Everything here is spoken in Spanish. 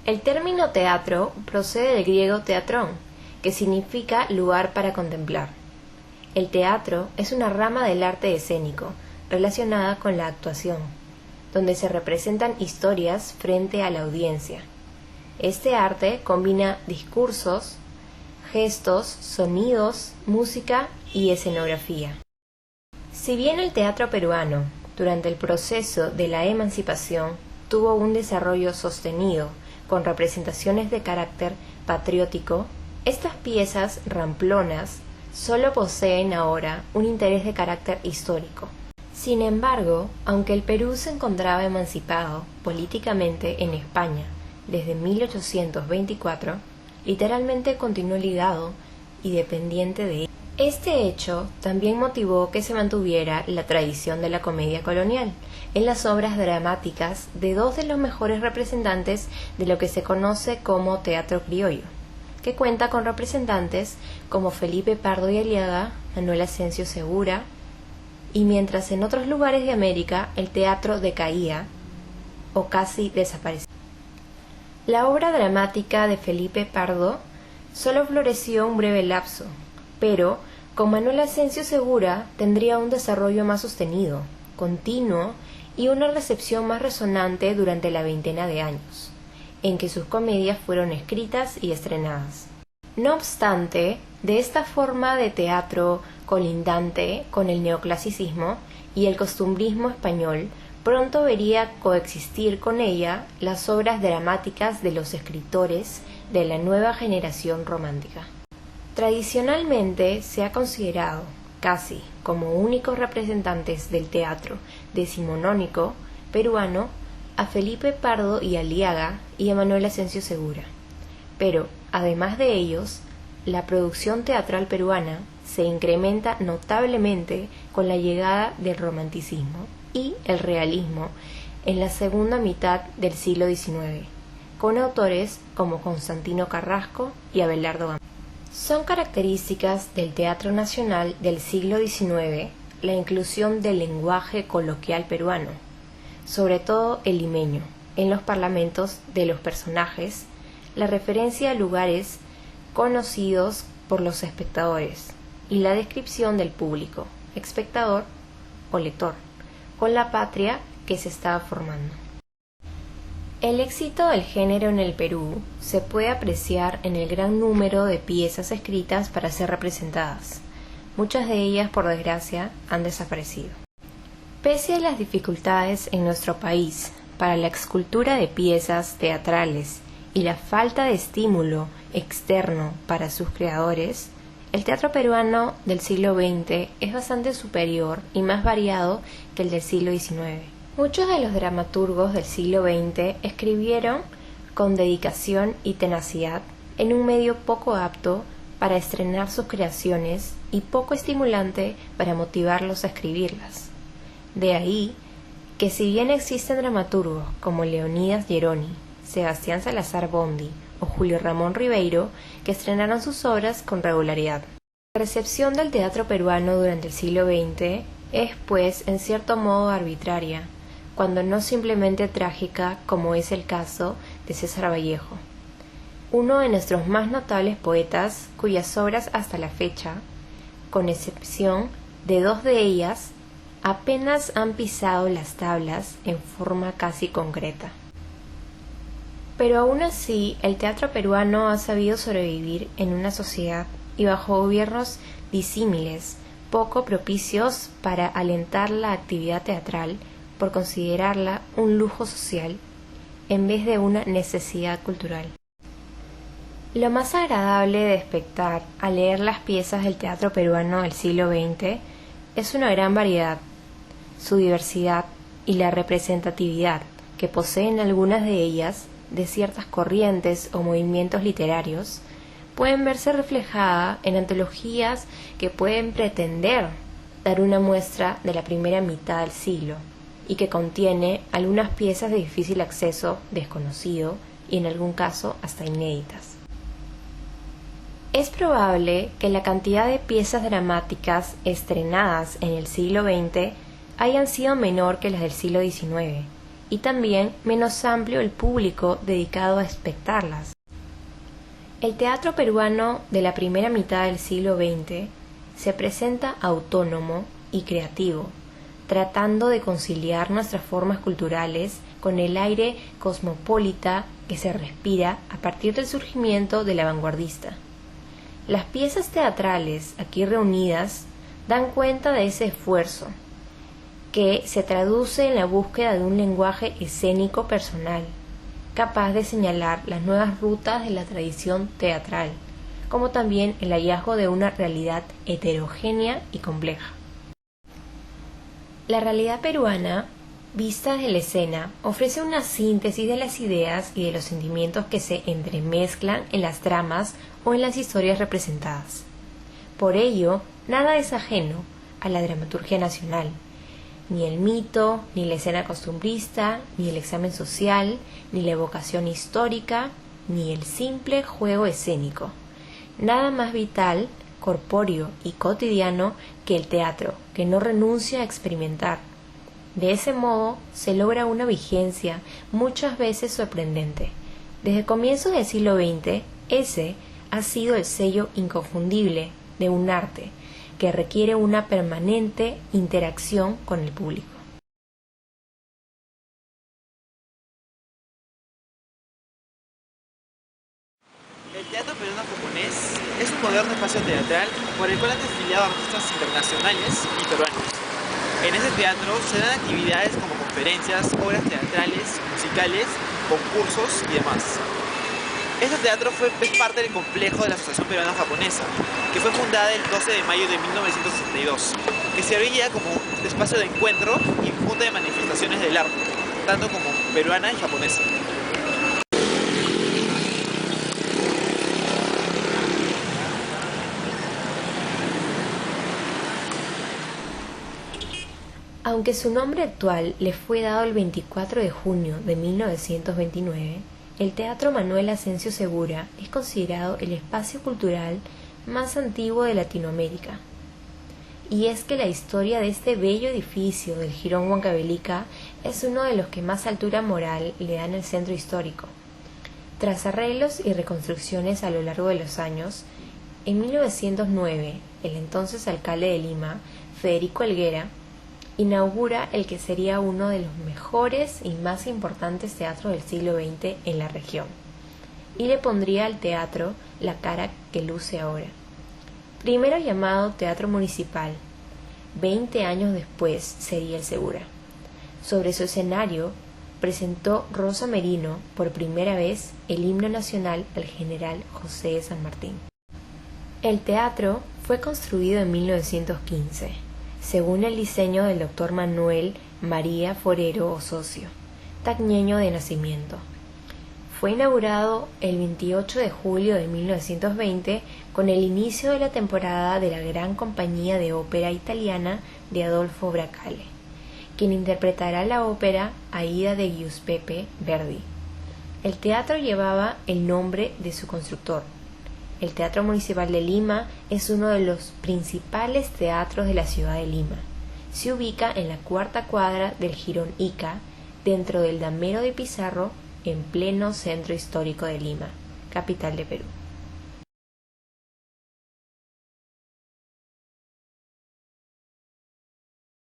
El término teatro procede del griego teatrón, que significa lugar para contemplar. El teatro es una rama del arte escénico relacionada con la actuación, donde se representan historias frente a la audiencia. Este arte combina discursos, gestos, sonidos, música y escenografía. Si bien el teatro peruano, durante el proceso de la emancipación, tuvo un desarrollo sostenido con representaciones de carácter patriótico, estas piezas ramplonas solo poseen ahora un interés de carácter histórico. Sin embargo, aunque el Perú se encontraba emancipado políticamente en España desde 1824, literalmente continuó ligado y dependiente de ella. Este hecho también motivó que se mantuviera la tradición de la comedia colonial en las obras dramáticas de dos de los mejores representantes de lo que se conoce como teatro criollo, que cuenta con representantes como Felipe Pardo y Aliaga, Manuel Asencio Segura, y mientras en otros lugares de América el teatro decaía o casi desaparecía. La obra dramática de Felipe Pardo solo floreció un breve lapso, pero con Manuel Asencio Segura tendría un desarrollo más sostenido, continuo y una recepción más resonante durante la veintena de años, en que sus comedias fueron escritas y estrenadas. No obstante, de esta forma de teatro colindante con el neoclasicismo y el costumbrismo español, pronto vería coexistir con ella las obras dramáticas de los escritores de la nueva generación romántica. Tradicionalmente se ha considerado casi como únicos representantes del teatro decimonónico peruano a Felipe Pardo y Aliaga y a Manuel Asencio Segura. Pero, además de ellos, la producción teatral peruana se incrementa notablemente con la llegada del romanticismo y el realismo en la segunda mitad del siglo XIX, con autores como Constantino Carrasco y Abelardo Gama. Son características del teatro nacional del siglo XIX la inclusión del lenguaje coloquial peruano, sobre todo el limeño, en los parlamentos de los personajes, la referencia a lugares conocidos por los espectadores y la descripción del público, espectador o lector, con la patria que se estaba formando. El éxito del género en el Perú se puede apreciar en el gran número de piezas escritas para ser representadas. Muchas de ellas, por desgracia, han desaparecido. Pese a las dificultades en nuestro país para la escultura de piezas teatrales y la falta de estímulo externo para sus creadores, el teatro peruano del siglo XX es bastante superior y más variado que el del siglo XIX. Muchos de los dramaturgos del siglo XX escribieron con dedicación y tenacidad en un medio poco apto para estrenar sus creaciones y poco estimulante para motivarlos a escribirlas. De ahí que si bien existen dramaturgos como Leonidas Geroni, Sebastián Salazar Bondy o Julio Ramón Ribeiro que estrenaron sus obras con regularidad. La recepción del teatro peruano durante el siglo XX es, pues, en cierto modo arbitraria, cuando no simplemente trágica como es el caso de César Vallejo, uno de nuestros más notables poetas cuyas obras hasta la fecha, con excepción de dos de ellas, apenas han pisado las tablas en forma casi concreta. Pero aún así, el teatro peruano ha sabido sobrevivir en una sociedad y bajo gobiernos disímiles, poco propicios para alentar la actividad teatral por considerarla un lujo social en vez de una necesidad cultural. Lo más agradable de espectar al leer las piezas del teatro peruano del siglo XX es una gran variedad, su diversidad y la representatividad que poseen algunas de ellas de ciertas corrientes o movimientos literarios pueden verse reflejada en antologías que pueden pretender dar una muestra de la primera mitad del siglo y que contiene algunas piezas de difícil acceso, desconocido y en algún caso hasta inéditas. Es probable que la cantidad de piezas dramáticas estrenadas en el siglo XX hayan sido menor que las del siglo XIX, y también menos amplio el público dedicado a espectarlas. El teatro peruano de la primera mitad del siglo XX se presenta autónomo y creativo, tratando de conciliar nuestras formas culturales con el aire cosmopolita que se respira a partir del surgimiento de la vanguardista. Las piezas teatrales aquí reunidas dan cuenta de ese esfuerzo, que se traduce en la búsqueda de un lenguaje escénico personal, capaz de señalar las nuevas rutas de la tradición teatral, como también el hallazgo de una realidad heterogénea y compleja. La realidad peruana, vista desde la escena, ofrece una síntesis de las ideas y de los sentimientos que se entremezclan en las tramas o en las historias representadas. Por ello, nada es ajeno a la dramaturgia nacional, ni el mito, ni la escena costumbrista, ni el examen social, ni la evocación histórica, ni el simple juego escénico. Nada más vital, corpóreo y cotidiano que el teatro, que no renuncia a experimentar. De ese modo se logra una vigencia muchas veces sorprendente. Desde comienzos del siglo XX, ese ha sido el sello inconfundible de un arte que requiere una permanente interacción con el público. El teatro peruano japonés es un moderno espacio teatral por el cual han desfilado artistas internacionales y peruanos. En ese teatro se dan actividades como conferencias, obras teatrales, musicales, concursos y demás. Este teatro es parte del complejo de la Asociación Peruana Japonesa, que fue fundada el 12 de mayo de 1962, que servía como espacio de encuentro y punto de manifestaciones del arte, tanto como peruana y japonesa. Aunque su nombre actual le fue dado el 24 de junio de 1929, el Teatro Manuel Asensio Segura es considerado el espacio cultural más antiguo de Latinoamérica. Y es que la historia de este bello edificio del Jirón Huancavelica es uno de los que más altura moral le dan al centro histórico. Tras arreglos y reconstrucciones a lo largo de los años, en 1909, el entonces alcalde de Lima, Federico Helguera, inaugura el que sería uno de los mejores y más importantes teatros del siglo XX en la región, y le pondría al teatro la cara que luce ahora. Primero llamado Teatro Municipal, 20 años después sería el Segura. Sobre su escenario presentó Rosa Merino por primera vez el himno nacional al general José de San Martín. El teatro fue construido en 1915. Según el diseño del doctor Manuel María Forero Osocio, tacneño de nacimiento. Fue inaugurado el 28 de julio de 1920 con el inicio de la temporada de la gran compañía de ópera italiana de Adolfo Bracale, quien interpretará la ópera Aida de Giuseppe Verdi. El teatro llevaba el nombre de su constructor. El Teatro Municipal de Lima es uno de los principales teatros de la ciudad de Lima. Se ubica en la cuarta cuadra del Jirón Ica, dentro del Damero de Pizarro, en pleno centro histórico de Lima, capital de Perú.